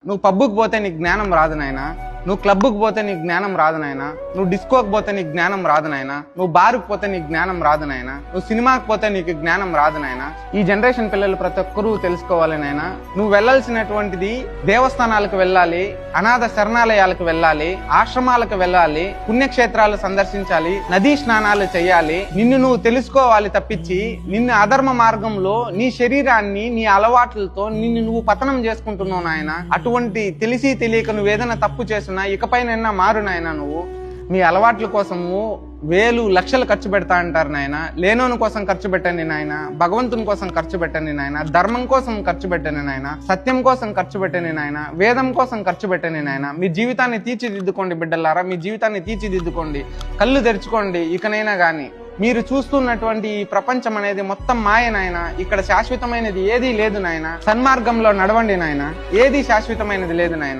నువ్వు పబ్బుకు పోతే నీకు జ్ఞానం రాదు నాయనా, నువ్వు క్లబ్కు పోతే నీకు జ్ఞానం రాదు నాయనా, నువ్వు డిస్కోకి పోతే నీకు జ్ఞానం రాదు నాయనా, నువ్వు బారుకు పోతే నీకు జ్ఞానం రాదు నాయనా, నువ్వు సినిమాకి పోతే నీకు జ్ఞానం రాదు నాయనా. ఈ జనరేషన్ పిల్లలు ప్రతి ఒక్కరూ తెలుసుకోవాలి నాయనా, నువ్వు వెళ్ళాల్సినటువంటిది దేవస్థానాలకు వెళ్ళాలి, అనాథ శరణాలయాలకు వెళ్ళాలి, ఆశ్రమాలకు వెళ్ళాలి, పుణ్యక్షేత్రాలు సందర్శించాలి, నదీ స్నానాలు చేయాలి. నిన్ను నువ్వు తెలుసుకోవాలి తప్పించి నిన్ను అధర్మ మార్గంలో నీ శరీరాన్ని నీ అలవాట్లతో నిన్ను నువ్వు పతనం చేసుకుంటున్నావు నాయన. అటువంటి తెలిసి తెలియక నువ్వు ఏదైనా తప్పు చేస్తున్నా ఇకపైన మారు నాయన. నువ్వు మీ అలవాట్ల కోసము వేలు లక్షలు ఖర్చు పెడతా అంటారు నాయన. లేనోని కోసం ఖర్చు పెట్టండి నాయన, భగవంతుని కోసం ఖర్చు పెట్టండి నాయన, ధర్మం కోసం ఖర్చు పెట్టండి నాయన, సత్యం కోసం ఖర్చు పెట్టండి నాయన, వేదం కోసం ఖర్చు పెట్టండి నాయన. మీ జీవితాన్ని తీర్చిదిద్దుకోండి బిడ్డలారా, మీ జీవితాన్ని తీర్చిదిద్దుకోండి, కళ్ళు తెరుచుకోండి. ఇకనైనా గాని మీరు చూస్తున్నటువంటి ఈ ప్రపంచం అనేది మొత్తం మాయ నాయన. ఇక్కడ శాశ్వతమైనది ఏదీ లేదు నాయన. సన్మార్గంలో నడవండి నాయన, ఏది శాశ్వతమైనది లేదు నాయన.